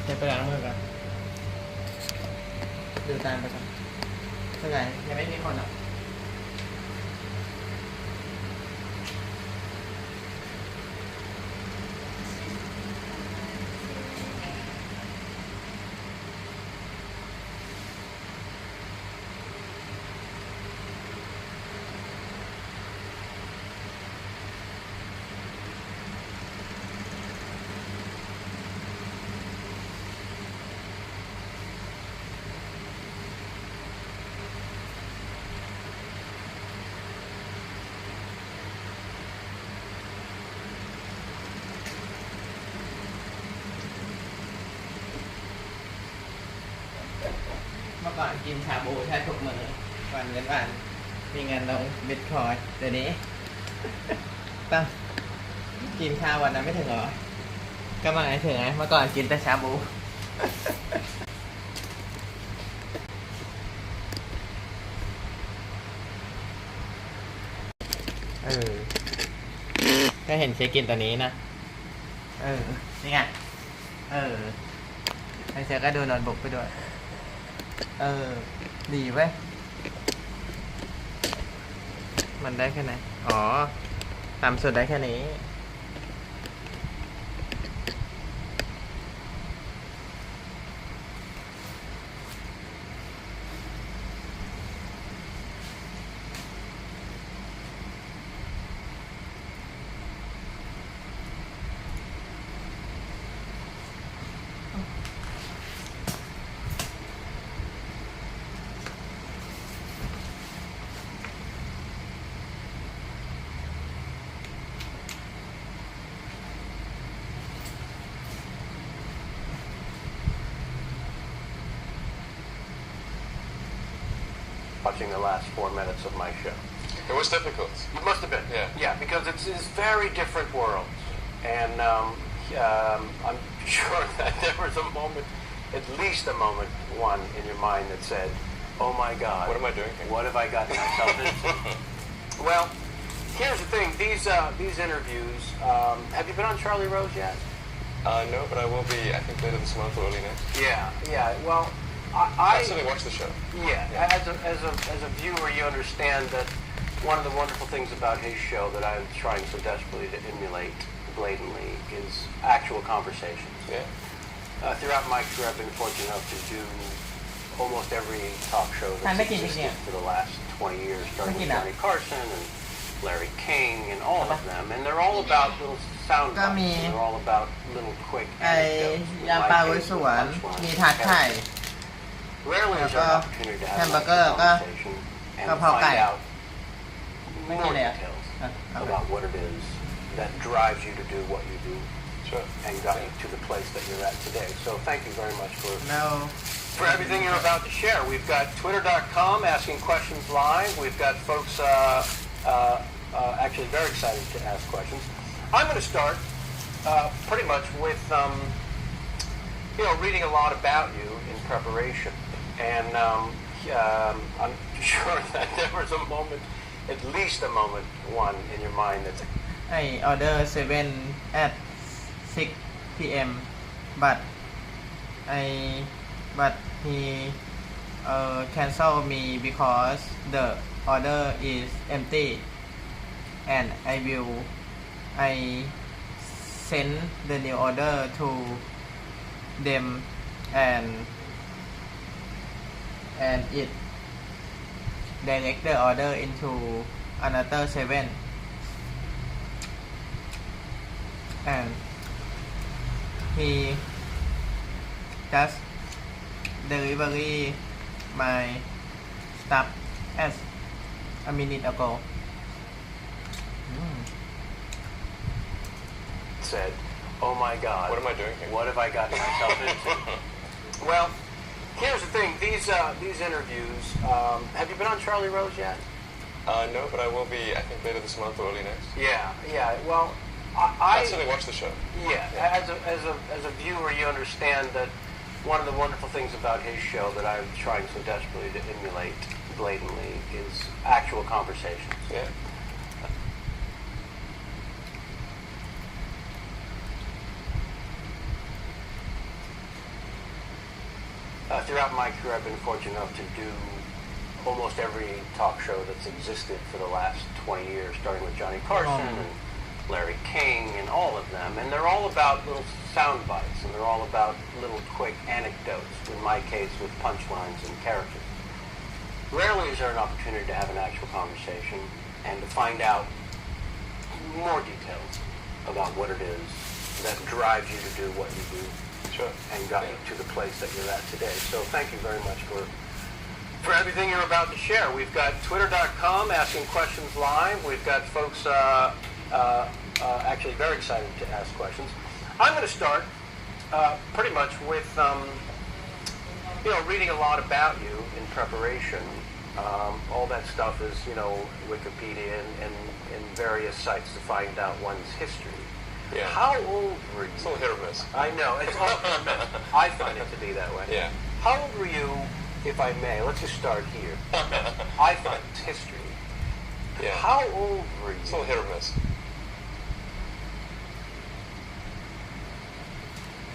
จะไปล้างมือก่อนดูตามไปก่อนเท่าไหร่ยังไม่มีคนหรอกเมื่อก่อนกินชาบูแทบทุกมื้อวันเงินวันมีเงินลงบิตคอยน์เดี๋ยวนี้ต้องกินข้าววันนั้นไม่ถึงหรอก็มาไงถึงไงเมื่อก่อนกินแต่ชาบูก็เห็นเชกินตัวนี้นะนี่ไงแล้วเชก็ดูโน้ตบุ๊กไปด้วยดีเว้ยมันได้แค่ไหนอ๋อต่ำสุดได้แค่นี้watching the last 4 minutes of my show. It was difficult. It must have been. Yeah, because it's very different worlds. And I'm sure that there was a moment, at least a moment, one in your mind that said, oh my God. What am I doing here? What have I gotten myself into? Well, here's the thing. These interviews, have you been on Charlie Rose yet? No, but I will be, I think, later this month or early next. Yeah. Well, I certainly watch the show. Yeah. As a viewer, you understand that one of the wonderful things about his show that I'm trying so desperately to emulate blatantly is actual conversations. Yeah. Throughout my career, I've been fortunate enough to do almost every talk show that's existed for the last 20 years, starting with Johnny Carson and Larry King and all of them. And they're all about little sound bites. And they're all about little quick anecdotes. ยำปลาอุ้ยสวนมีถาดไข่ Rarely is there an opportunity to have a conversation and find out more details about what it is that drives you to do what you do and got you to the place that you're at today. So thank you very much for everything you're about to share. We've got twitter.com asking questions live. We've got folks actually very excited to ask questions. I'm going to start pretty much with reading a lot about you in preparation. And I'm sure that there was a moment, at least a moment, one in your mind that's... I order 7 at 6 p.m. but he cancel me because the order is empty and I send the new order to them and it direct the order into another 7 and he just delivery my stuff as a minute ago. Said, oh my God. What am I doing here? What have I gotten myself into? Well, here's the thing. These interviews, have you been on Charlie Rose yet? No, but I will be, I think, later this month or early next. Yeah. Well, I certainly watch the show. Yeah. As a viewer, you understand that one of the wonderful things about his show that I'm trying so desperately to emulate blatantly is actual conversations. Yeah. Throughout my career, I've been fortunate enough to do almost every talk show that's existed for the last 20 years, starting with Johnny Carson and Larry King and all of them. And they're all about little sound bites, and they're all about little quick anecdotes, in my case with punchlines and characters. Rarely is there an opportunity to have an actual conversation and to find out more details about what it is that drives you to do what you do. Sure. And got you to the place that you're at today. So thank you very much for everything you're about to share. We've got twitter.com asking questions live. We've got folks actually very excited to ask questions. I'm going to start pretty much with reading a lot about you in preparation. All that stuff is, Wikipedia and various sites to find out one's history. Yeah. How old were you? It's a little hit or miss. I know. It's all hit or miss. I find it to be that way. Yeah. How old were you, if I may? Let's just start here. I find it's history. Yeah. How old were you? It's a little hit or miss.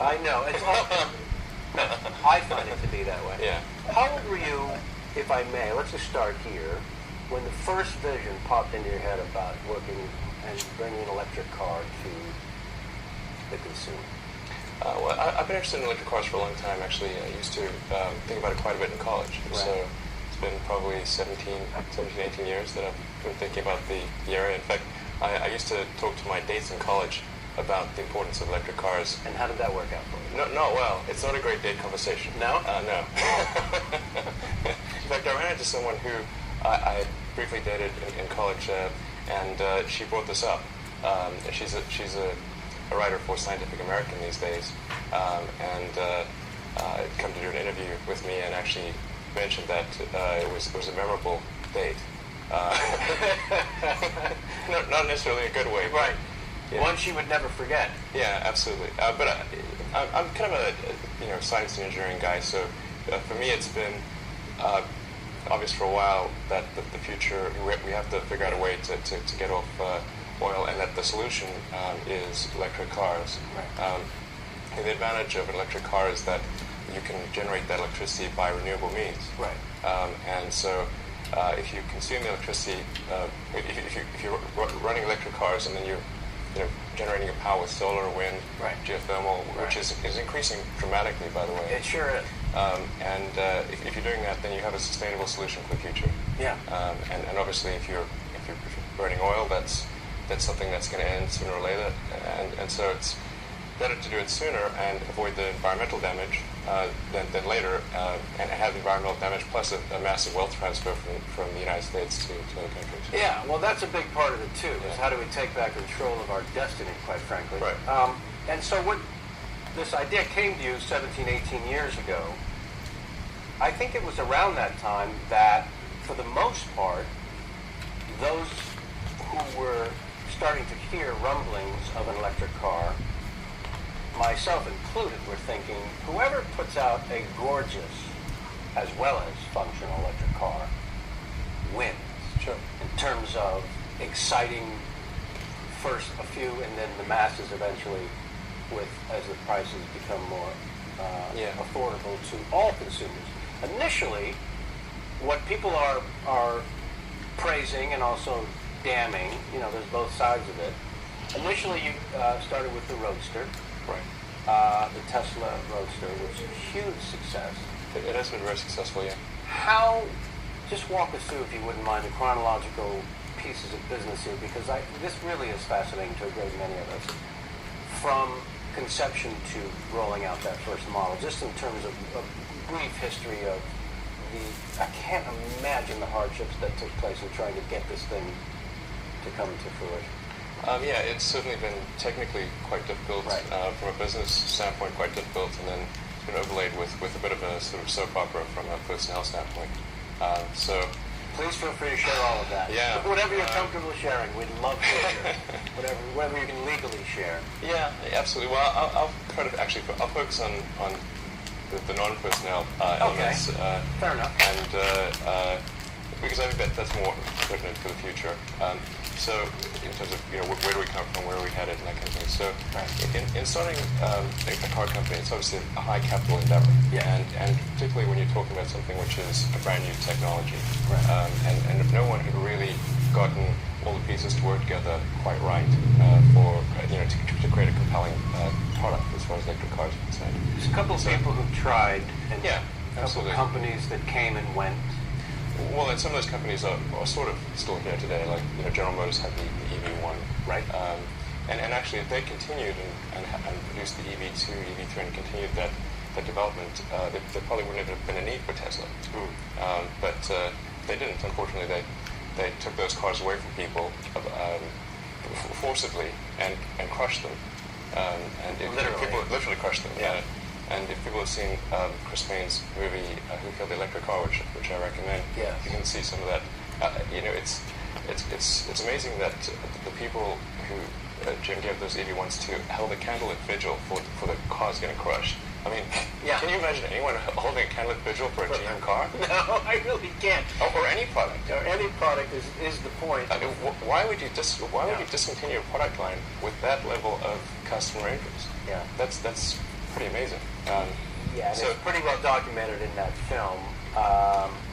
I know. It's all hit or miss. I find it to be that way. Yeah. How old were you, if I may? Let's just start here. When the first vision popped into your head about working and bringing an electric car to the consumer? Well, I've been interested in electric cars for a long time, actually. I used to think about it quite a bit in college. Right. So it's been probably 17, 18 years that I've been thinking about the area. In fact, I used to talk to my dates in college about the importance of electric cars. And how did that work out for you? No, well, it's not a great date conversation. No? No. In fact, I ran into someone who I briefly dated in college, and she brought this up. She's a writer for Scientific American these days, and come to do an interview with me, and actually mentioned that it was a memorable date. Not necessarily a good way, but, right? Yeah. One she would never forget. Yeah, absolutely. But I'm kind of a science and engineering guy, so for me it's been obvious for a while that the future, we have to figure out a way to get off oil, and that the solution is electric cars. Right. And the advantage of an electric car is that you can generate that electricity by renewable means. Right. And so if you consume the electricity, if you're running electric cars and then you're generating your power with solar, wind, right. geothermal, which is increasing dramatically, by the way. It sure is. And if you're doing that, then you have a sustainable solution for the future. Yeah. And obviously, if you're burning oil, that's something that's going to end sooner or later. And so it's better to do it sooner and avoid the environmental damage than later, and have environmental damage plus a massive wealth transfer from the United States to other countries. Yeah, well, that's a big part of it too. Is how do we take back control of our destiny, quite frankly. Right. And so when this idea came to you 17, 18 years ago, I think it was around that time that, for the most part, those who were starting to hear rumblings of an electric car, myself included, were thinking, whoever puts out a gorgeous as well as functional electric car wins. Sure. In terms of exciting first a few and then the masses eventually, as the prices become more affordable to all consumers. Initially, what people are praising and also damning, there's both sides of it. Initially, you started with the Roadster. Right. The Tesla Roadster was a huge success. It has been very successful, yeah. Just walk us through, if you wouldn't mind, the chronological pieces of business here, because this really is fascinating to a great many of us. From conception to rolling out that first model, just in terms of a brief history of I can't imagine the hardships that took place in trying to get this thing to come to fruition. Yeah, it's certainly been technically quite difficult, right. From a business standpoint, quite difficult, and then it's been overlaid with a bit of a sort of soap opera from a personnel standpoint. So please feel free to share all of that. Yeah. Whatever you're comfortable sharing, we'd love to hear. Whatever you can legally share. Yeah, absolutely. Well, I'll focus on the non-personnel elements. Fair enough. And because I think that's more pertinent for the future. So in terms of where do we come from, where are we headed, and that kind of thing. So in starting a car company, it's obviously a high capital endeavor, and particularly when you're talking about something which is a brand new technology, and no one had really gotten all the pieces to work together quite right for to create a compelling product as far as electric cars are concerned. There's a couple of people who tried, and yeah, a couple of companies that came and went. Well, and some of those companies are sort of still here today. Like General Motors had the EV1, right? And actually, if they continued and produced the EV2, EV3, and continued that development, there probably wouldn't have been a need for Tesla. But they didn't. Unfortunately, they took those cars away from people forcibly and crushed them. And literally crushed them. Yeah. And if people have seen Chris Payne's movie "Who Killed the Electric Car," which I recommend, you can see some of that. It's amazing that the people who Jim gave those EV1s to held a candlelit vigil for the cars getting crushed. I mean, can you imagine anyone holding a candlelit vigil for a GM car? No, I really can't. Or any product. Or any product is the point. I mean, why would you discontinue a product line with that level of customer interest? Yeah, that's pretty amazing. And it's pretty well documented in that film.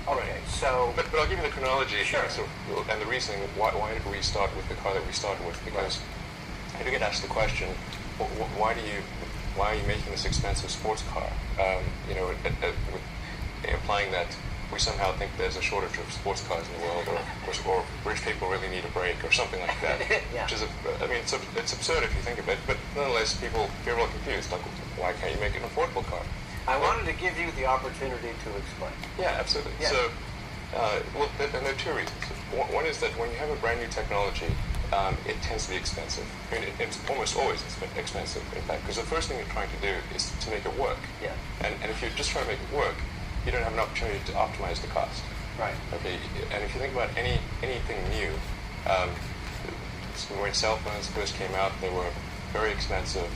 Okay, so... But I'll give you the chronology. Sure. And the reasoning why did we start with the car that we started with? Because I do get asked the question, why are you making this expensive sports car? Implying that we somehow think there's a shortage of sports cars in the world, or rich people really need a break, or something like that. Which is, it's absurd if you think of it, but nonetheless, people get real confused. Like, why can't you make an affordable car? I wanted to give you the opportunity to explain. Yeah, absolutely. Yeah. So, and there are two reasons. One is that when you have a brand new technology, it tends to be expensive. I mean, it's almost always expensive, in fact, because the first thing you're trying to do is to make it work. Yeah. And if you're just trying to make it work, you don't have an opportunity to optimize the cost. Right. Okay. And if you think about anything new, when cell phones first came out, they were very expensive.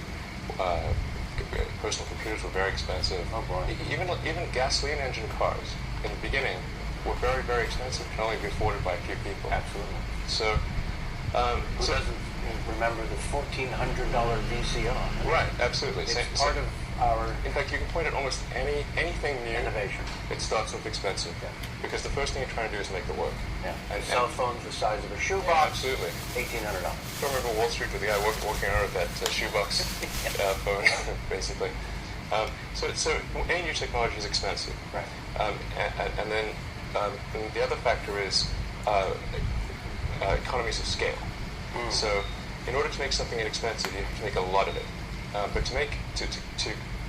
Personal computers were very expensive. Oh boy. Even gasoline engine cars in the beginning were very, very expensive. Can only be afforded by a few people. Absolutely. So, who doesn't remember the $1,400 VCR? Right. Absolutely. It's part of our... In fact, you can point at almost anything new. Innovation. It starts with expensive. Yeah. Because the first thing you're trying to do is make it work. Yeah. And cell phones the size of a shoebox. Yeah, absolutely. $1,800. I remember Wall Street with the guy walking around with that shoebox phone, basically. So any new technology is expensive. Right. And then the other factor is economies of scale. So in order to make something inexpensive, you have to make a lot of it. But to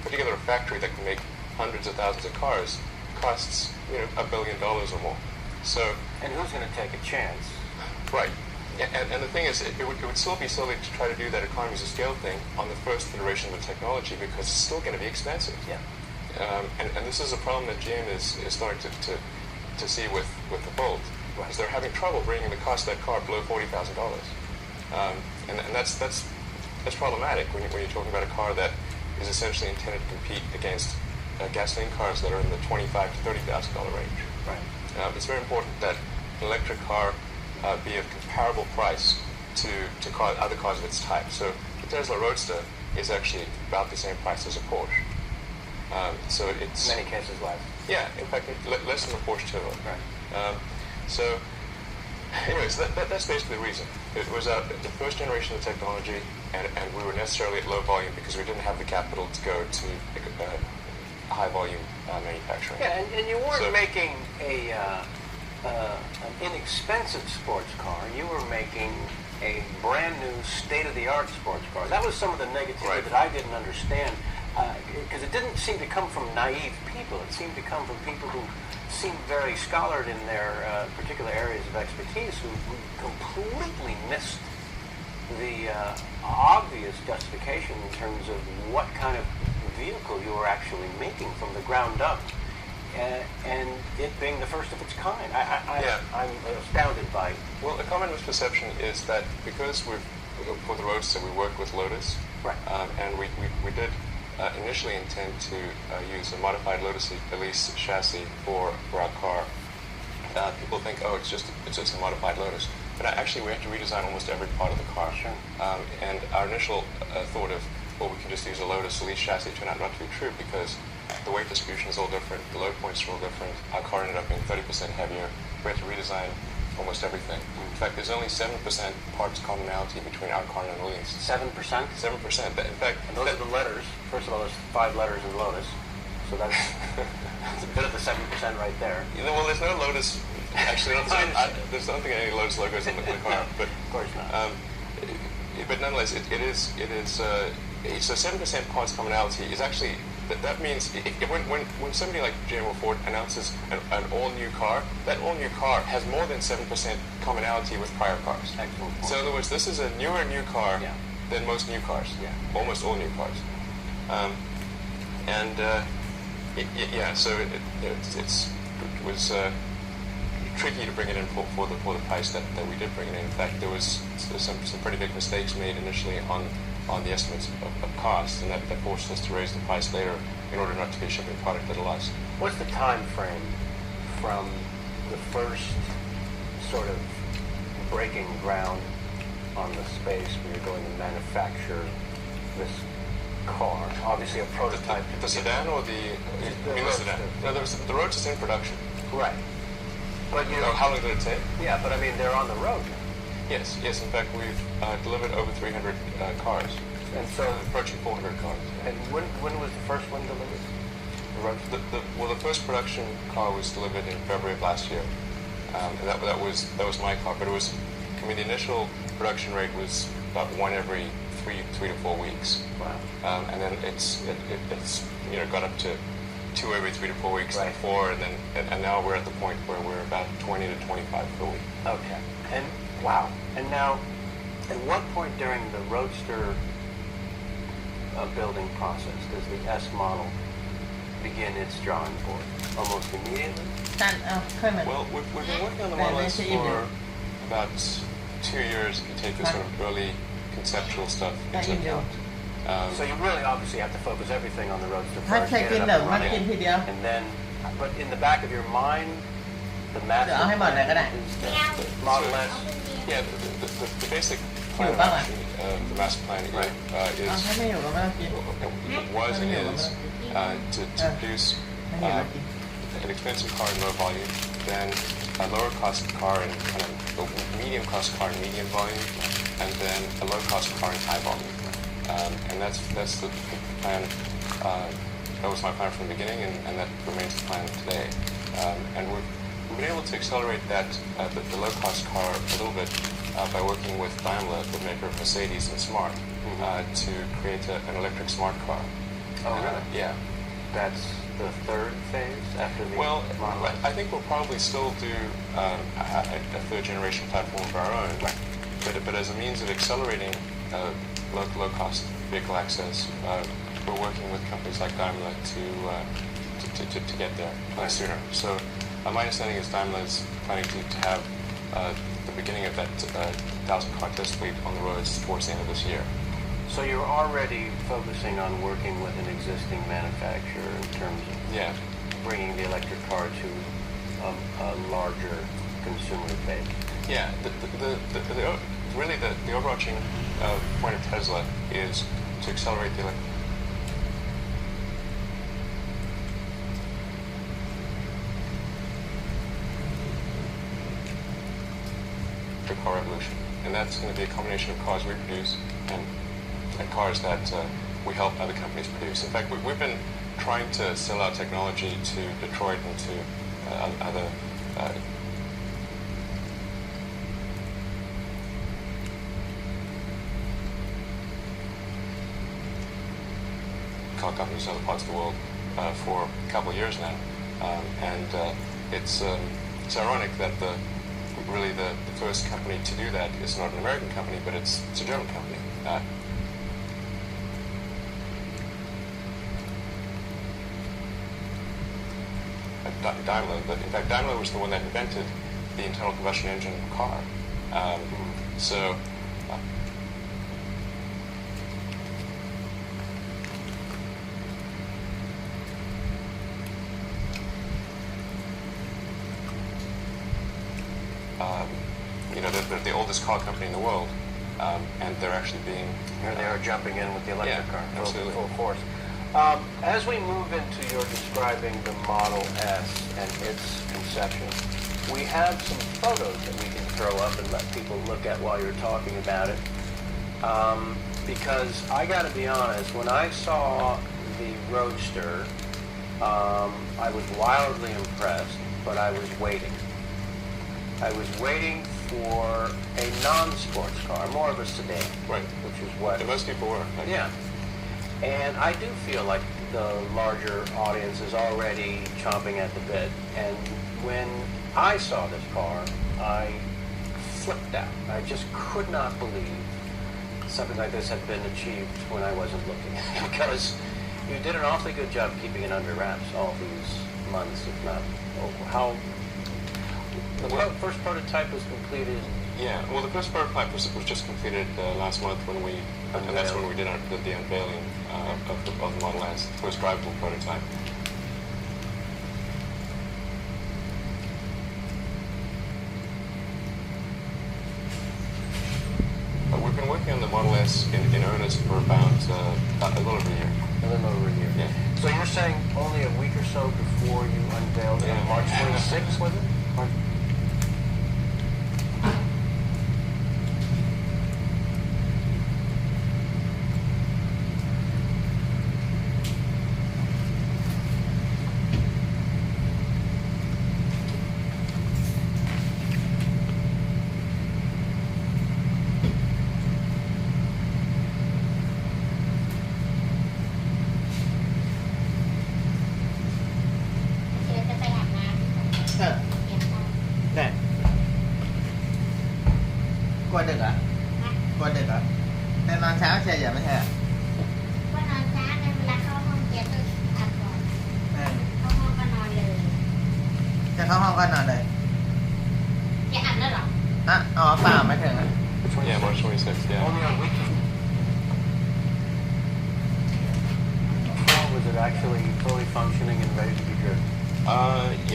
put together a factory that can make hundreds of thousands of cars costs $1 billion or more. So, and who's going to take a chance? Right. And the thing is, it would still be silly to try to do that economies of scale thing on the first iteration of the technology because it's still going to be expensive. Yeah. And this is a problem that GM is starting to see with the Bolt. Right. Is they're having trouble bringing the cost of that car below $40,000. And that's problematic when you're talking about a car that is essentially intended to compete against gasoline cars that are in the $25,000 to $30,000 range. Right. It's very important that an electric car be of comparable price to other cars of its type. So the Tesla Roadster is actually about the same price as a Porsche. So it's in many cases less. Yeah, in fact, less than a Porsche Turbo. Right. So, anyways, that's basically the reason. It was the first generation of the technology, and we were necessarily at low volume because we didn't have the capital to go to high volume manufacturing. Yeah, and you weren't making an inexpensive sports car. You were making a brand new state-of-the-art sports car. That was some of the negativity that I didn't understand because it didn't seem to come from naive people. It seemed to come from people who seemed very scholared in their particular areas of expertise who completely missed the obvious justification in terms of what kind of vehicle you were actually making from the ground up, and it being the first of its kind. I'm astounded by it. Well, a common misperception is that because for the Roadster we worked with Lotus, right, and we did initially intend to use a modified Lotus Elise chassis for our car, people think, oh, it's just a modified Lotus. But actually, we had to redesign almost every part of the car. Sure. And our initial thought of, well, we can just use a Lotus Elise chassis turned out not to be true because the weight distribution is all different, the load points are all different. Our car ended up being 30% heavier. We had to redesign almost everything. In fact, there's only 7% parts commonality between our car and Willys. 7%? 7%. In fact, and those are the letters. First of all, there's 5 letters in Lotus, so that's a bit of the 7% right there. You know, well, there's no Lotus. Actually, there's not think any Lotus logos in the car, but of course not. But nonetheless, it is. So 7% parts commonality is actually. That means when somebody like GM or Ford announces an all-new car, that all-new car has more than 7% commonality with prior cars. Excellent. So in other words, this is a newer new car than most new cars. Yeah. Almost all new cars. So it was tricky to bring it in for the price that we did bring it in. In fact, there was some pretty big mistakes made initially on the estimates of cost, and that forced us to raise the price later in order not to be shipping product at a loss. What's the time frame from the first sort of breaking ground on the space where you're going to manufacture this car? Obviously a prototype. The sedan or the sedan? No, the Roadster's in production. Right. But how long did it take? Yeah, but I mean, they're on the road now. Yes. In fact, we've delivered over 300 cars, and so approaching 400 cars. And when was the first one delivered? The first production car was delivered in February of last year, and that was my car. But it was, the initial production rate was about one every three to 4 weeks. Wow. And then it's got up to 2 every 3 to 4 weeks, right. And 4, and now we're at the point where we're about 20 to 25 per week. Okay. And wow. And now, at what point during the Roadster building process does the S model begin its drawing board? Almost immediately? Well, we've been working on the Model S for about 2 years if you take the sort of early conceptual stuff into account. So you really obviously have to focus everything on the Roadster first, get it up and running, and then, but in the back of your mind, the master plan is the Model S. Yeah, the basic plan of action, the master plan is to produce an expensive car in low volume, then a lower cost car in kind of a medium cost car in medium volume, and then a low cost car in high volume. And that's the plan. That was my plan from the beginning, and that remains the plan today. And we've been able to accelerate that the low cost car a little bit by working with Daimler, the maker of Mercedes and Smart, to create an electric smart car. Oh, really? Yeah. That's the third phase after the Model S? I think we'll probably still do a third generation platform of our own. Right. But as a means of accelerating low cost vehicle access, we're working with companies like Daimler to get there sooner. So my understanding is Daimler is planning to have the beginning of that 1,000-car test fleet on the roads towards the end of this year. So you're already focusing on working with an existing manufacturer in terms of bringing the electric car to a larger consumer base. Yeah, really the overarching point of Tesla is to accelerate the electric car revolution, and that's going to be a combination of cars we produce and cars that we help other companies produce. In fact, we've been trying to sell our technology to Detroit and to other car companies in other parts of the world for a couple of years now, and it's ironic that the first company to do that is not an American company, but it's a German company. Daimler, but in fact Daimler was the one that invented the internal combustion engine car. So have the oldest car company in the world, and they're actually being... Here they are jumping in with the electric car, absolutely. full force. As we move into your describing the Model S and its conception, we have some photos that we can throw up and let people look at while you're talking about it. Because I got to be honest, when I saw the Roadster, I was wildly impressed, but I was waiting. I was waiting for a non-sports car, more of a sedan. Right. Which is what... And most people were. Yeah. And I do feel like the larger audience is already chomping at the bit. And when I saw this car, I flipped out. I just could not believe something like this had been achieved when I wasn't looking. Because you did an awfully good job keeping it under wraps all these months, if not over. How... The first prototype was completed. Yeah, well, the first prototype was just completed last month when we, and that's when we did the unveiling of the Model S, the first drivable prototype. But we've been working on the Model S in earnest for about a little over a year. A little over a year. Yeah. So you're saying only a week or so before you unveiled it, Yeah. March 26th, was it? March... Nè. Qua được à? Qua được à? Em ăn sáng xe giờ mới thế à? ก็นอนช้ากันเวลาเข้าห้องเกียร์ก็อาบก่อน เข้าห้องก็นอนเลย จะเข้าห้องก็นอนเลย แกอาบแล้วเหรอ อ่ะอ๋อเปล่าไม่ถึงอ่ะ Yeah, March 26th, yeah. Only a week before. How was it actually fully functioning and ready to be driven?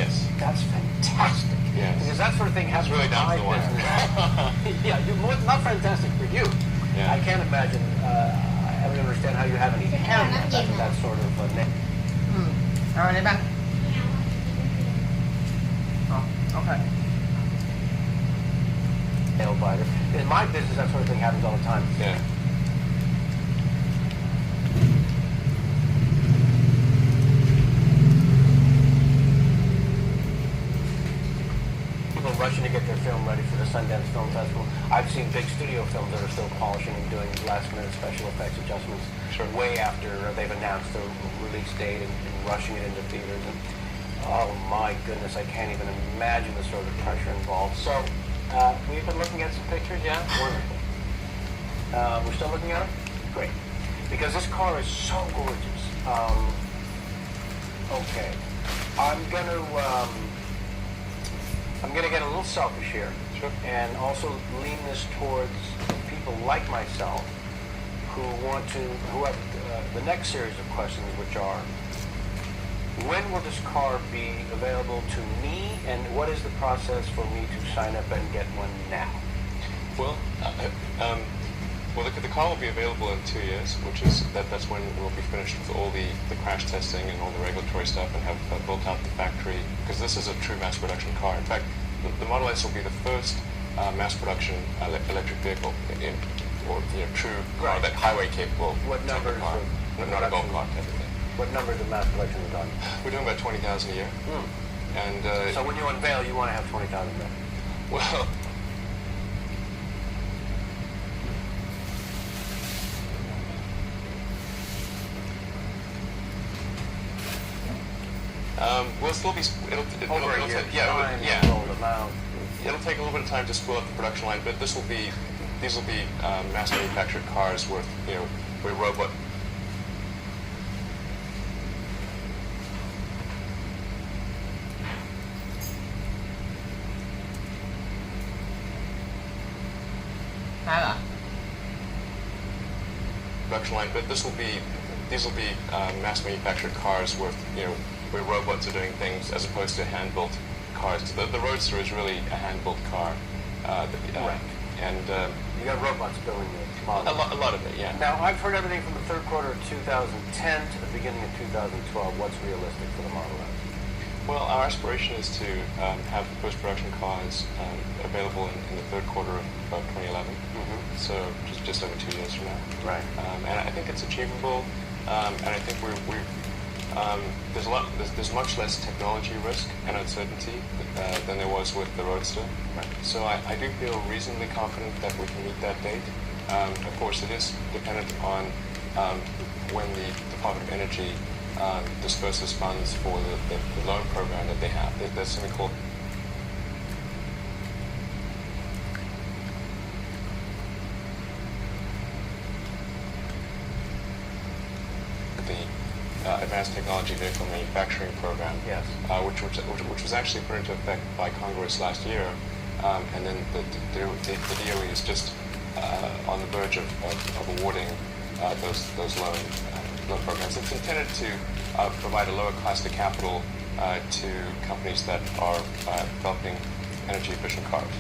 Yes. That's fantastic. Yes. Because that sort of thing happens really in down my to the wire. business. Yeah, not fantastic for you. Yeah. I can't imagine. I don't understand how you have any help that sort of name. เอาอันนี้ป่ะอ๋อโอเค Nail biter. In my business, that sort of thing happens all the time. Yeah. People rushing to get their film ready for the Sundance Film Festival. I've seen big studio films that are still polishing and doing last-minute special effects adjustments way after they've announced the release date and rushing it into theaters. And oh my goodness, I can't even imagine the sort of pressure involved. So we've been looking at some pictures, yeah? Wonderful. We're still looking at it? Great. Because this car is so gorgeous. Okay. I'm gonna get a little selfish here, and also lean this towards people like myself who have the next series of questions, which are: when will this car be available to me, and what is the process for me to sign up and get one now? Well, the car will be available in 2 years, which is that's when we'll be finished with all the crash testing and all the regulatory stuff, and have built out the factory. Because this is a true mass production car. In fact, the Model S will be the first mass production electric vehicle true car that highway capable. What numbers? Car, not a golf cart type of thing. What numbers of mass production are done? We're doing about 20,000 a year. And so when you unveil, you want to have 20,000 there. Well. We'll still be. It'll take a little bit of time to spool up the production line, but these will be mass manufactured cars with robot. Production line, but these will be mass manufactured cars with where robots are doing things as opposed to hand-built cars. The Roadster is really a hand-built car. Correct. and You got robots building the model. a lot of it, yeah. Now, I've heard everything from the third quarter of 2010 to the beginning of 2012. What's realistic for the Model S? Well, our aspiration is to have post-production cars available in the third quarter of 2011. So just over 2 years from now. Right. And I think it's achievable. And I think there's much less technology risk and uncertainty than there was with the Roadster. Right. So I do feel reasonably confident that we can meet that date. Of course, it is dependent on when the Department of Energy disperses funds for the loan program that they have. There's something called the Advanced Technology Vehicle Manufacturing Program, Yes. which was actually put into effect by Congress last year, and then the DOE is just on the verge of awarding those loan programs. It's intended to provide a lower cost of capital to companies that are developing energy-efficient cars.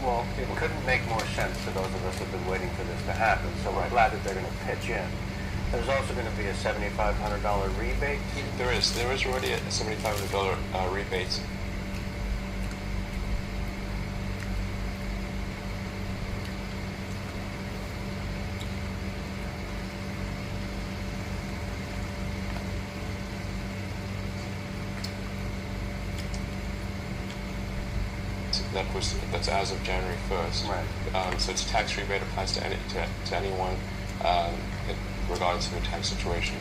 Well, it couldn't make more sense to those of us who have been waiting for this to happen, so we're glad that they're going to pitch in. There's also going to be a $7,500 rebate. There is already a $7,500 rebate. That's as of January 1st. Right. So it's a tax rebate applies to anyone, regardless of the tax situation.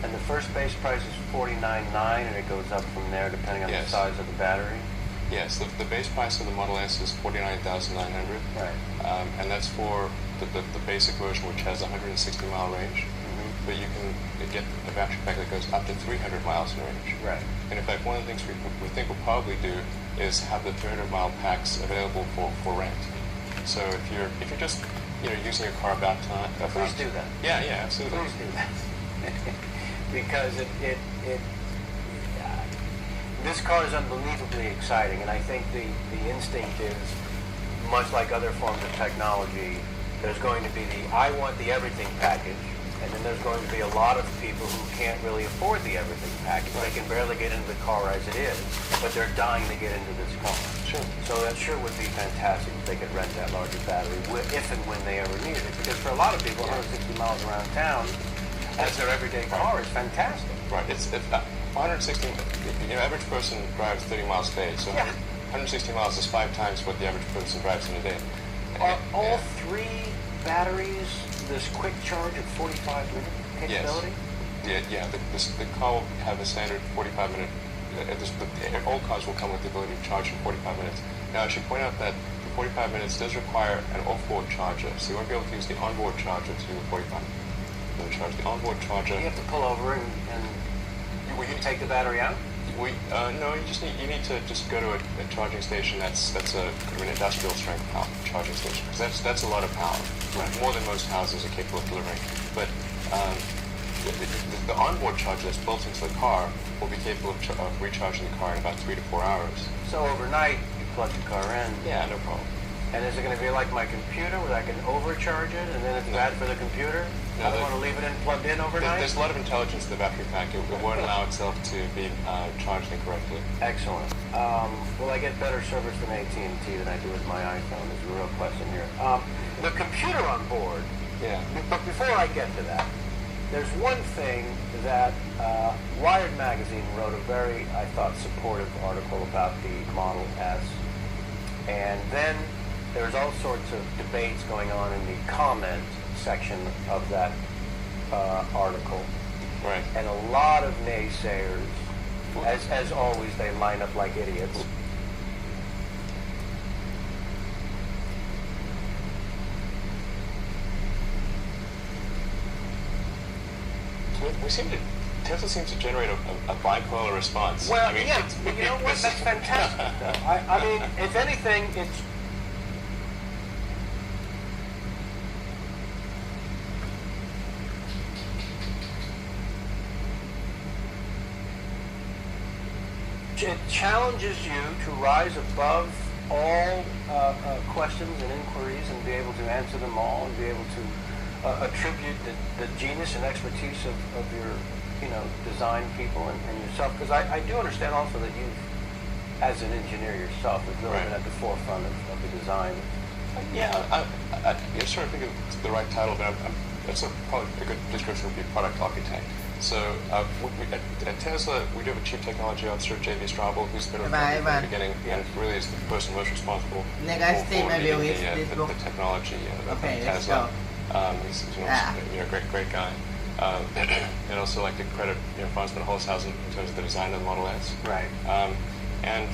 And the first base price is $49,900, and it goes up from there depending on the size of the battery. Yes, the base price of the Model S is $49,900. Right. And that's for the basic version, which has a 160-mile range. But you can get a battery pack that goes up to 300 miles in range. Right. And in fact, one of the things we think we'll probably do is have the 300-mile packs available for rent. So if you're just using your car about time, Please do that. Yeah, absolutely. Please do that. Because this car is unbelievably exciting, and I think the instinct is, much like other forms of technology, there's going to be I want the everything package, and then there's going to be a lot of people who can't really afford the everything package. They can barely get into the car as it is, but they're dying to get into this car. Sure. So that sure would be fantastic if they could rent that larger battery, if and when they ever need it. Because for a lot of people, 160 miles around town as their everyday car is fantastic. Right. It's 160. Average person drives 30 miles a day, so 160 miles is 5 times what the average person drives in a day. Are all three batteries this quick charge at 45-minute capability? Yes. Yeah. The car will have a standard 45-minute. All cars will come with the ability to charge in 45 minutes. Now, I should point out that the 45 minutes does require an off-board charger, so you won't be able to use the onboard charger to do the 45-minute charge. The onboard charger. You have to pull over and will you take the battery out? No, you need to just go to a charging station that's an industrial strength power charging station, because that's a lot of power, more than most houses are capable of delivering. But the onboard charger that's built into the car will be capable of recharging the car in about 3 to 4 hours. So overnight, you plug the car in. Yeah, no problem. And is it going to be like my computer, where I can overcharge it, and then it's bad for the computer? No, I don't want to leave it plugged in overnight? There's a lot of intelligence in the battery pack. It won't allow itself to be charged incorrectly. Excellent. Will I get better service than AT&T than I do with my iPhone is the real question here. The computer on board, but before I get to that, there's one thing that Wired Magazine wrote a very, I thought, supportive article about the Model S. And then there's all sorts of debates going on in the comment section of that article. Right. And a lot of naysayers, as always, they line up like idiots. Tesla seems to generate a bipolar response. Well, I mean, but you know what? That's fantastic, though. I mean, if anything, it challenges you to rise above all questions and inquiries and be able to answer them all and be able to attribute the genius and expertise of your, design people and yourself. Because I do understand also that you, as an engineer yourself, have really been at the forefront of the design. Yeah, you're sort of thinking it's the right title, but that's probably a good description would be product architect. So at Tesla, we do have a chief technology officer, J.B. Straubel, who's been from the beginning and really is the person most responsible for leading the technology of Tesla. He's a great guy. And also like to credit Franz von Holzhausen in terms of the design of the Model S. Right. And